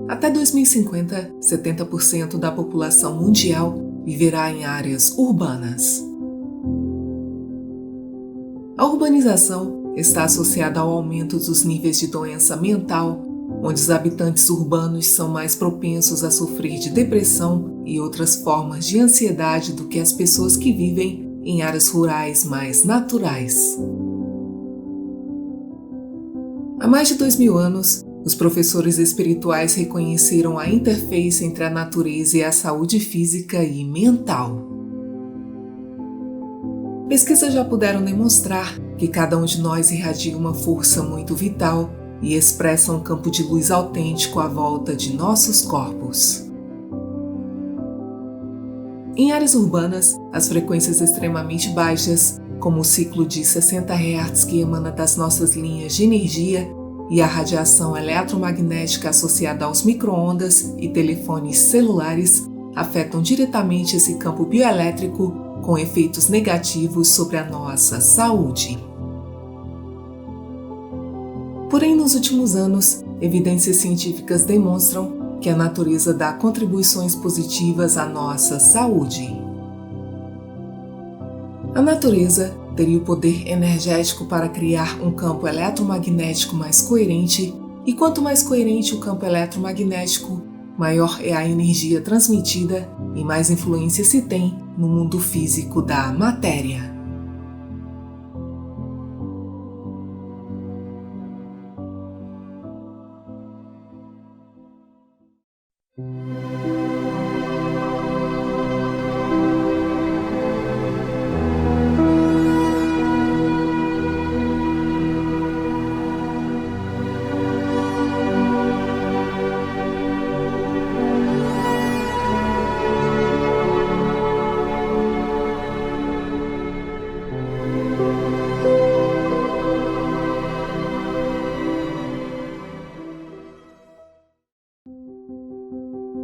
Até 2050, 70% da população mundial viverá em áreas urbanas. A urbanização está associada ao aumento dos níveis de doença mental, onde os habitantes urbanos são mais propensos a sofrer de depressão e outras formas de ansiedade do que as pessoas que vivem em áreas rurais mais naturais. Há mais de 2000 anos, os professores espirituais reconheceram a interface entre a natureza e a saúde física e mental. Pesquisas já puderam demonstrar que cada um de nós irradia uma força muito vital e expressa um campo de luz autêntico à volta de nossos corpos. Em áreas urbanas, as frequências extremamente baixas, como o ciclo de 60 Hz que emana das nossas linhas de energia e a radiação eletromagnética associada aos micro-ondas e telefones celulares, afetam diretamente esse campo bioelétrico com efeitos negativos sobre a nossa saúde. Porém, nos últimos anos, evidências científicas demonstram que a natureza dá contribuições positivas à nossa saúde. A natureza teria o poder energético para criar um campo eletromagnético mais coerente, e quanto mais coerente o campo eletromagnético, maior é a energia transmitida e mais influência se tem no mundo físico da matéria.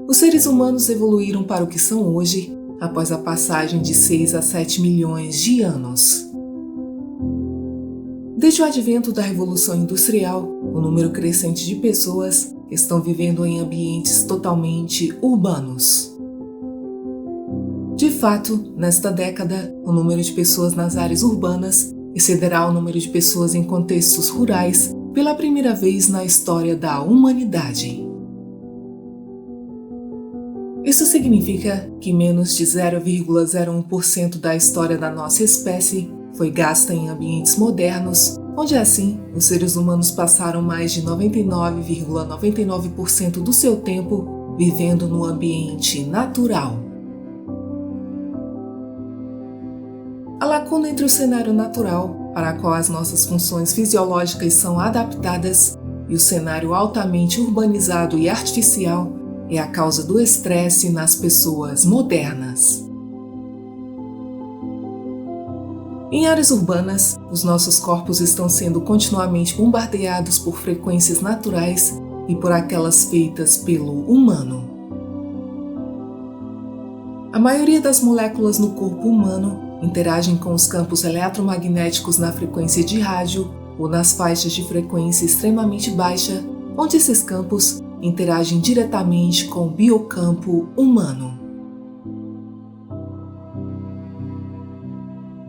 Os seres humanos evoluíram para o que são hoje após a passagem de 6 a 7 milhões de anos. Desde o advento da Revolução Industrial, o número crescente de pessoas estão vivendo em ambientes totalmente urbanos. De fato, nesta década, o número de pessoas nas áreas urbanas excederá o número de pessoas em contextos rurais pela primeira vez na história da humanidade. Isso significa que menos de 0,01% da história da nossa espécie foi gasta em ambientes modernos, onde assim os seres humanos passaram mais de 99,99% do seu tempo vivendo no ambiente natural. A lacuna entre o cenário natural, para a qual as nossas funções fisiológicas são adaptadas, e o cenário altamente urbanizado e artificial é a causa do estresse nas pessoas modernas. Em áreas urbanas, os nossos corpos estão sendo continuamente bombardeados por frequências naturais e por aquelas feitas pelo humano. A maioria das moléculas no corpo humano interagem com os campos eletromagnéticos na frequência de rádio ou nas faixas de frequência extremamente baixa, onde esses campos interagem diretamente com o biocampo humano.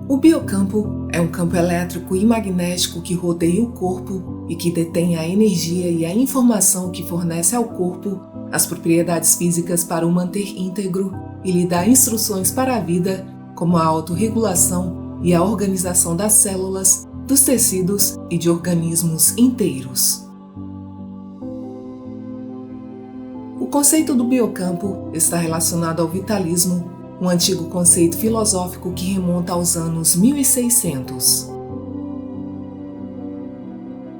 O biocampo é um campo elétrico e magnético que rodeia o corpo e que detém a energia e a informação que fornece ao corpo as propriedades físicas para o manter íntegro e lhe dá instruções para a vida, como a autorregulação e a organização das células, dos tecidos e de organismos inteiros. O conceito do biocampo está relacionado ao vitalismo, um antigo conceito filosófico que remonta aos anos 1600.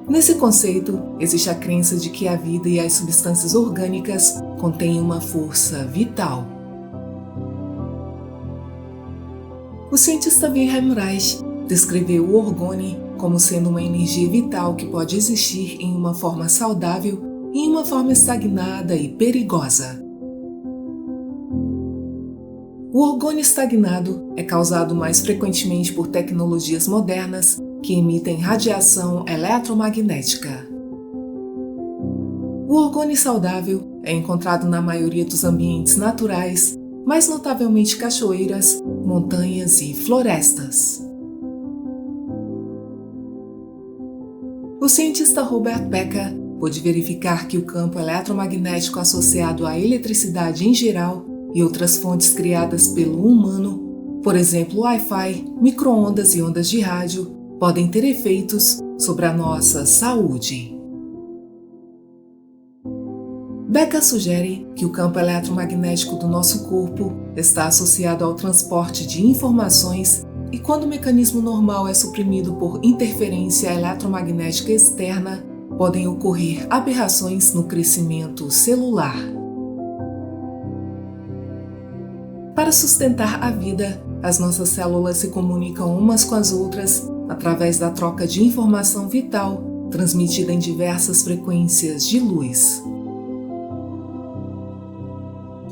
Nesse conceito, existe a crença de que a vida e as substâncias orgânicas contêm uma força vital. O cientista Wilhelm Reich descreveu o orgone como sendo uma energia vital que pode existir em uma forma saudável e em uma forma estagnada e perigosa. O orgônio estagnado é causado mais frequentemente por tecnologias modernas que emitem radiação eletromagnética. O orgone saudável é encontrado na maioria dos ambientes naturais, mais notavelmente cachoeiras, montanhas e florestas. O cientista Robert Becker pôde verificar que o campo eletromagnético associado à eletricidade em geral e outras fontes criadas pelo humano, por exemplo, Wi-Fi, micro-ondas e ondas de rádio, podem ter efeitos sobre a nossa saúde. Becker sugere que o campo eletromagnético do nosso corpo está associado ao transporte de informações e quando o mecanismo normal é suprimido por interferência eletromagnética externa, podem ocorrer aberrações no crescimento celular. Para sustentar a vida, as nossas células se comunicam umas com as outras através da troca de informação vital, transmitida em diversas frequências de luz.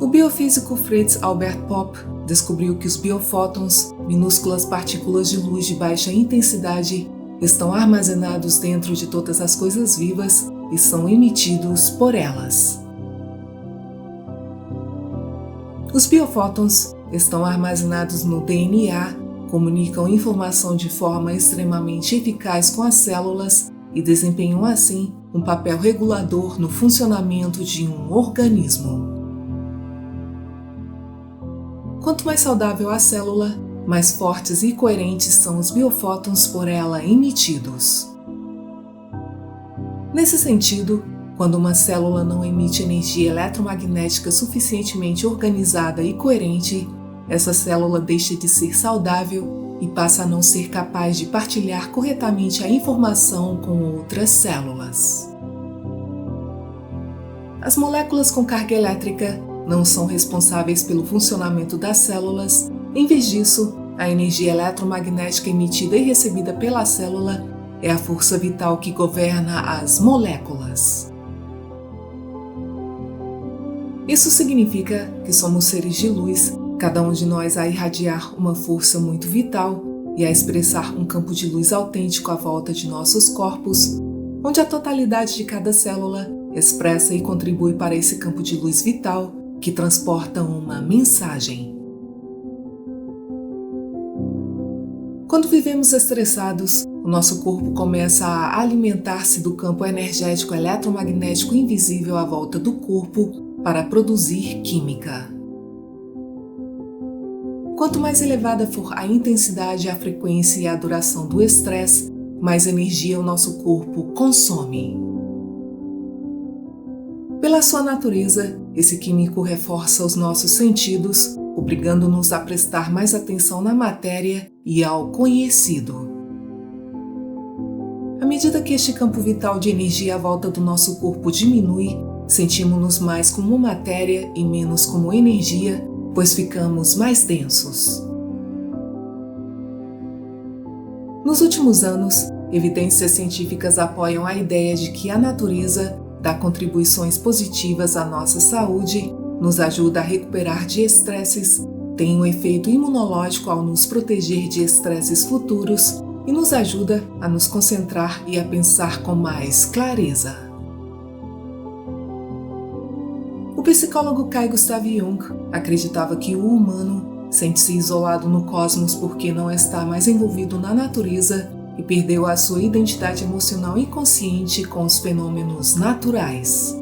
O biofísico Fritz Albert Popp descobriu que os biofótons, minúsculas partículas de luz de baixa intensidade, estão armazenados dentro de todas as coisas vivas e são emitidos por elas. Os biofótons estão armazenados no DNA, comunicam informação de forma extremamente eficaz com as células e desempenham assim um papel regulador no funcionamento de um organismo. Quanto mais saudável a célula, mais fortes e coerentes são os biofótons por ela emitidos. Nesse sentido, quando uma célula não emite energia eletromagnética suficientemente organizada e coerente, essa célula deixa de ser saudável e passa a não ser capaz de partilhar corretamente a informação com outras células. As moléculas com carga elétrica não são responsáveis pelo funcionamento das células. Em vez disso, a energia eletromagnética emitida e recebida pela célula é a força vital que governa as moléculas. Isso significa que somos seres de luz, cada um de nós a irradiar uma força muito vital e a expressar um campo de luz autêntico à volta de nossos corpos, onde a totalidade de cada célula expressa e contribui para esse campo de luz vital que transporta uma mensagem. Quando vivemos estressados, o nosso corpo começa a alimentar-se do campo energético eletromagnético invisível à volta do corpo para produzir química. Quanto mais elevada for a intensidade, a frequência e a duração do estresse, mais energia o nosso corpo consome. Pela sua natureza, esse químico reforça os nossos sentidos, obrigando-nos a prestar mais atenção na matéria e ao conhecido. À medida que este campo vital de energia à volta do nosso corpo diminui, sentimos-nos mais como matéria e menos como energia, pois ficamos mais densos. Nos últimos anos, evidências científicas apoiam a ideia de que a natureza dá contribuições positivas à nossa saúde, nos ajuda a recuperar de estresses, tem um efeito imunológico ao nos proteger de estresses futuros e nos ajuda a nos concentrar e a pensar com mais clareza. O psicólogo Carl Gustav Jung acreditava que o humano sente-se isolado no cosmos porque não está mais envolvido na natureza e perdeu a sua identidade emocional inconsciente com os fenômenos naturais.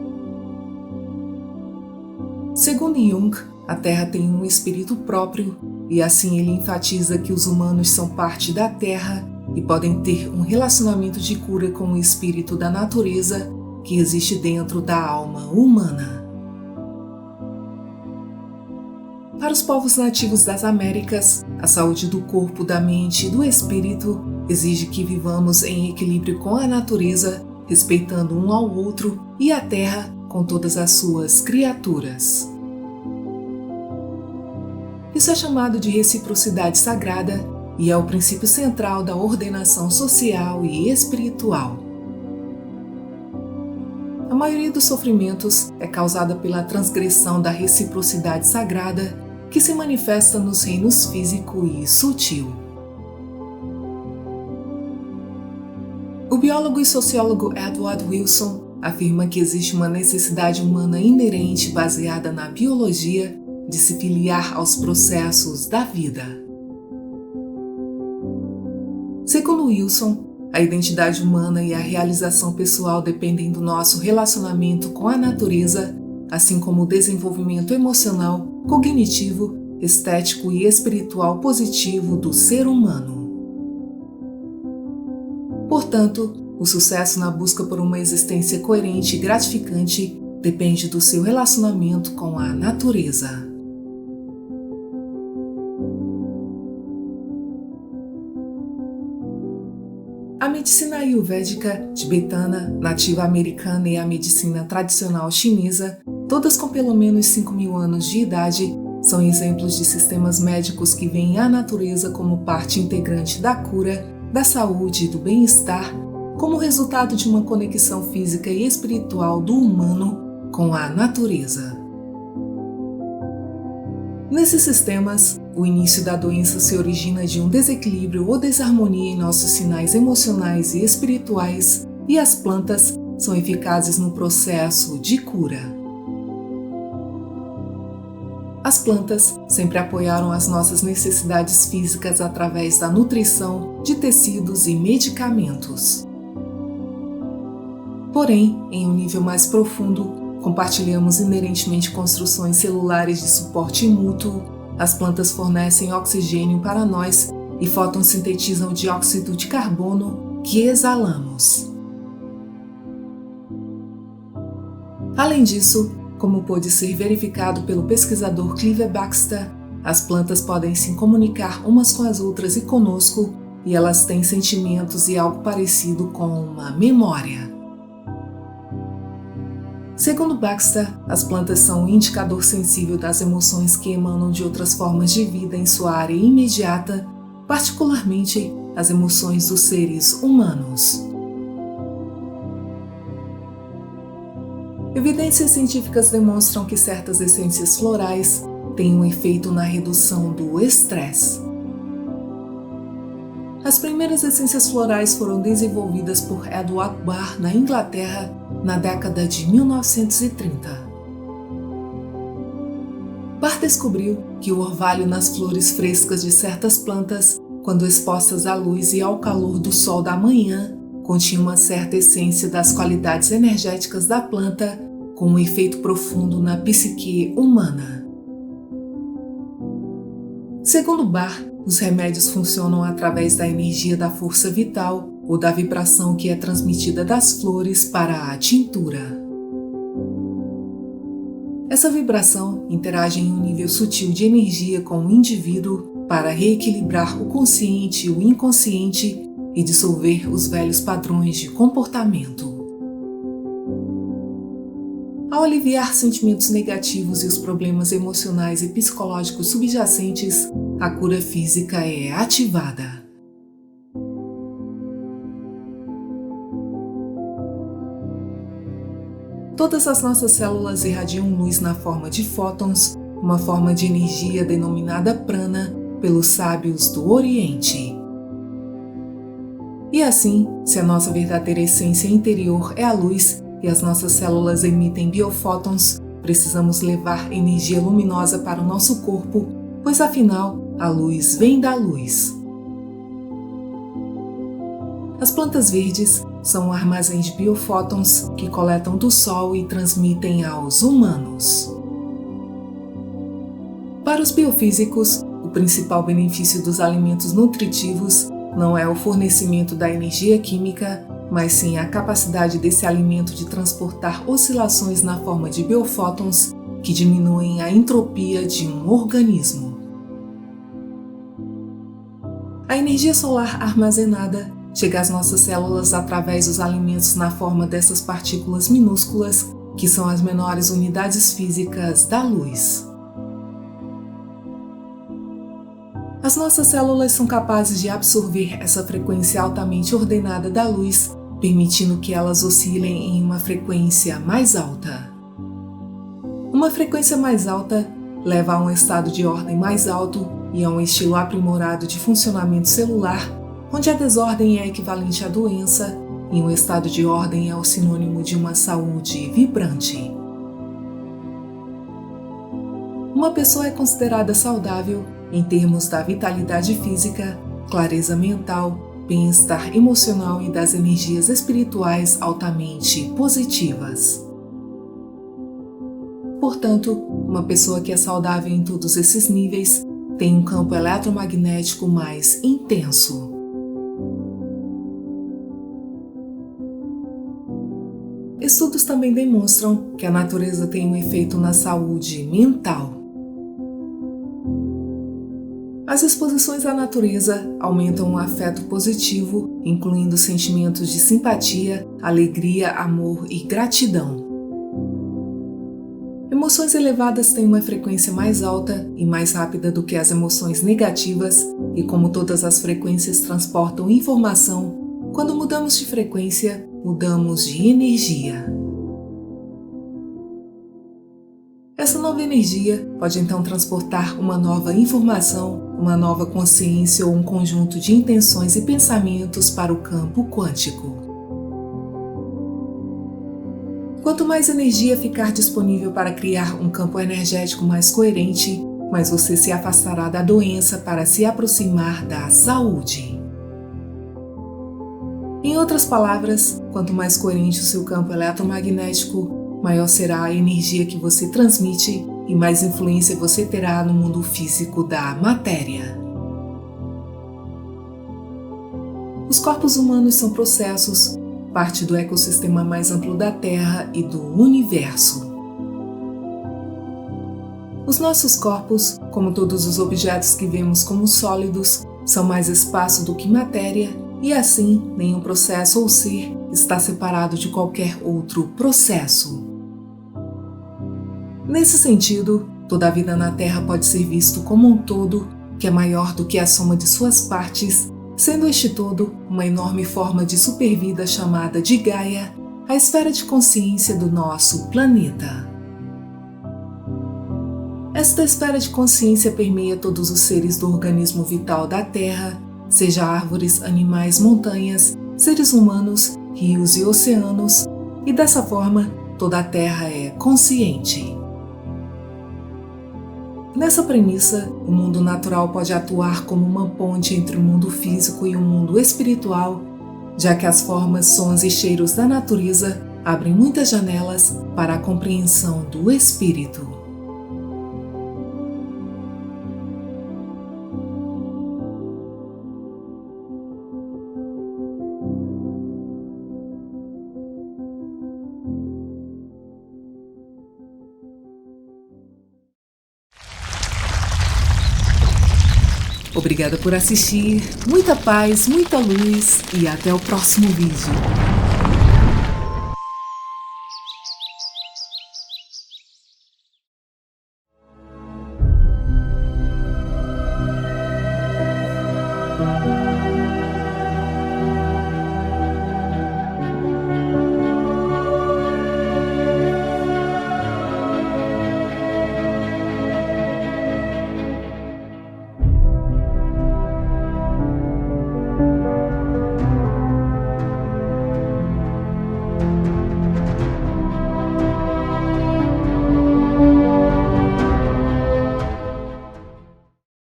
Segundo Jung, a Terra tem um espírito próprio e assim ele enfatiza que os humanos são parte da Terra e podem ter um relacionamento de cura com o espírito da natureza que existe dentro da alma humana. Para os povos nativos das Américas, a saúde do corpo, da mente e do espírito exige que vivamos em equilíbrio com a natureza, respeitando um ao outro e a terra com todas as suas criaturas. Isso é chamado de reciprocidade sagrada e é o princípio central da ordenação social e espiritual. A maioria dos sofrimentos é causada pela transgressão da reciprocidade sagrada que se manifesta nos reinos físico e sutil. O biólogo e sociólogo Edward Wilson afirma que existe uma necessidade humana inerente baseada na biologia de se filiar aos processos da vida. Segundo Wilson, a identidade humana e a realização pessoal dependem do nosso relacionamento com a natureza, assim como o desenvolvimento emocional, cognitivo, estético e espiritual positivo do ser humano. Portanto, o sucesso na busca por uma existência coerente e gratificante depende do seu relacionamento com a natureza. A medicina ayurvédica, tibetana, nativa americana e a medicina tradicional chinesa, todas com pelo menos 5.000 anos de idade, são exemplos de sistemas médicos que veem a natureza como parte integrante da cura, da saúde e do bem-estar, como resultado de uma conexão física e espiritual do humano com a natureza. Nesses sistemas, o início da doença se origina de um desequilíbrio ou desarmonia em nossos sinais emocionais e espirituais, e as plantas são eficazes no processo de cura. As plantas sempre apoiaram as nossas necessidades físicas através da nutrição, de tecidos e medicamentos. Porém, em um nível mais profundo, compartilhamos inerentemente construções celulares de suporte mútuo, as plantas fornecem oxigênio para nós e fotossintetizam o dióxido de carbono que exalamos. Além disso, como pôde ser verificado pelo pesquisador Clive Baxter, as plantas podem se comunicar umas com as outras e conosco, e elas têm sentimentos e algo parecido com uma memória. Segundo Baxter, as plantas são um indicador sensível das emoções que emanam de outras formas de vida em sua área imediata, particularmente as emoções dos seres humanos. Evidências científicas demonstram que certas essências florais têm um efeito na redução do estresse. As primeiras essências florais foram desenvolvidas por Edward Barr na Inglaterra na década de 1930. Barr descobriu que o orvalho nas flores frescas de certas plantas, quando expostas à luz e ao calor do sol da manhã, continha uma certa essência das qualidades energéticas da planta, com um efeito profundo na psique humana. Segundo Barr, os remédios funcionam através da energia da força vital ou da vibração que é transmitida das flores para a tintura. Essa vibração interage em um nível sutil de energia com o indivíduo para reequilibrar o consciente e o inconsciente e dissolver os velhos padrões de comportamento. Ao aliviar sentimentos negativos e os problemas emocionais e psicológicos subjacentes, a cura física é ativada. Todas as nossas células irradiam luz na forma de fótons, uma forma de energia denominada prana pelos sábios do Oriente. E assim, se a nossa verdadeira essência interior é a luz e as nossas células emitem biofótons, precisamos levar energia luminosa para o nosso corpo, pois afinal, a luz vem da luz. As plantas verdes são um armazém de biofótons que coletam do Sol e transmitem aos humanos. Para os biofísicos, o principal benefício dos alimentos nutritivos não é o fornecimento da energia química, mas sim a capacidade desse alimento de transportar oscilações na forma de biofótons que diminuem a entropia de um organismo. A energia solar armazenada chega às nossas células através dos alimentos na forma dessas partículas minúsculas, que são as menores unidades físicas da luz. As nossas células são capazes de absorver essa frequência altamente ordenada da luz, permitindo que elas oscilem em uma frequência mais alta. Uma frequência mais alta leva a um estado de ordem mais alto e a um estilo aprimorado de funcionamento celular, onde a desordem é equivalente à doença em um estado de ordem é o sinônimo de uma saúde vibrante. Uma pessoa é considerada saudável em termos da vitalidade física, clareza mental, bem-estar emocional e das energias espirituais altamente positivas. Portanto, uma pessoa que é saudável em todos esses níveis tem um campo eletromagnético mais intenso. Estudos também demonstram que a natureza tem um efeito na saúde mental. As exposições à natureza aumentam o afeto positivo, incluindo sentimentos de simpatia, alegria, amor e gratidão. Emoções elevadas têm uma frequência mais alta e mais rápida do que as emoções negativas, e como todas as frequências transportam informação, quando mudamos de frequência, mudamos de energia. Essa nova energia pode então transportar uma nova informação, uma nova consciência ou um conjunto de intenções e pensamentos para o campo quântico. Quanto mais energia ficar disponível para criar um campo energético mais coerente, mais você se afastará da doença para se aproximar da saúde. Em outras palavras, quanto mais coerente o seu campo eletromagnético, maior será a energia que você transmite e mais influência você terá no mundo físico da matéria. Os corpos humanos são processos, parte do ecossistema mais amplo da Terra e do universo. Os nossos corpos, como todos os objetos que vemos como sólidos, são mais espaço do que matéria e assim nenhum processo ou ser está separado de qualquer outro processo. Nesse sentido, toda a vida na Terra pode ser visto como um todo que é maior do que a soma de suas partes, sendo este todo uma enorme forma de supervida chamada de Gaia, a esfera de consciência do nosso planeta. Esta esfera de consciência permeia todos os seres do organismo vital da Terra, seja árvores, animais, montanhas, seres humanos, rios e oceanos, e dessa forma toda a Terra é consciente. Nessa premissa, o mundo natural pode atuar como uma ponte entre o mundo físico e o mundo espiritual, já que as formas, sons e cheiros da natureza abrem muitas janelas para a compreensão do espírito. Obrigada por assistir, muita paz, muita luz e até o próximo vídeo.